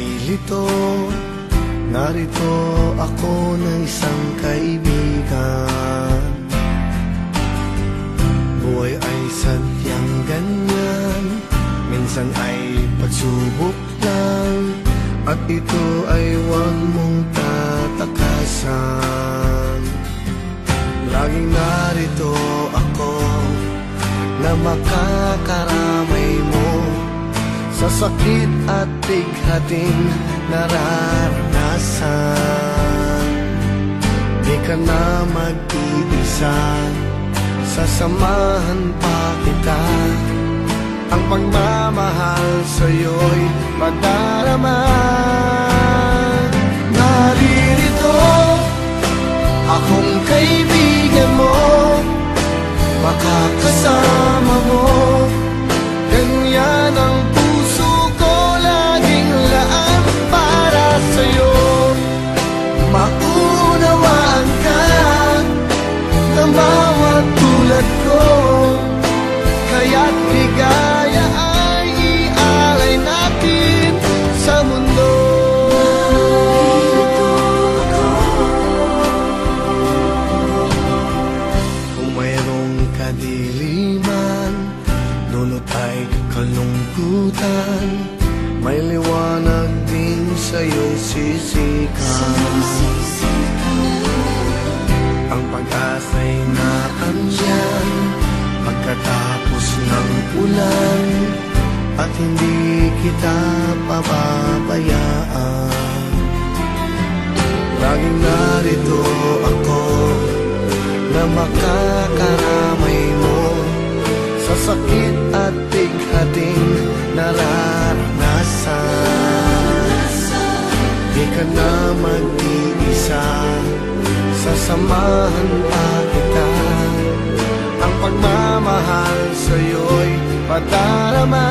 nalilito, narito ako ng isang kaibigan. Buhay ay sadyang ganyan, minsan ay pagsubok lang, at ito ay huwag mong tatakasan. Laging narito ako na makakaramay mo sa sakit at bighating nararanasan. Di ka na mag-iisa, sasamahan pa kita. Ang pagmamahal sa'yo'y madarama. Naririto akong kaibigan mo, makakasama mo. Ganyan ang puso ko laging laan para sa'yo. Maunawaan ka ng bawat tulad ko, kaya't ligaya ay ialay natin sa mundo. Kung mayroong kadiliman, dulot ay kalungkutan, may liwanag din sa iyong sisikan. Ang pag-asa'y naandyan pagkatapos ng ulan, at hindi kita pababayaan. Laging narito ako na makakaramay mo sa sakit at bighating nararanasan. Di ka na mag-iisa, sasamahan pa kita. Ang pagmamahal sa'yo'y padarama.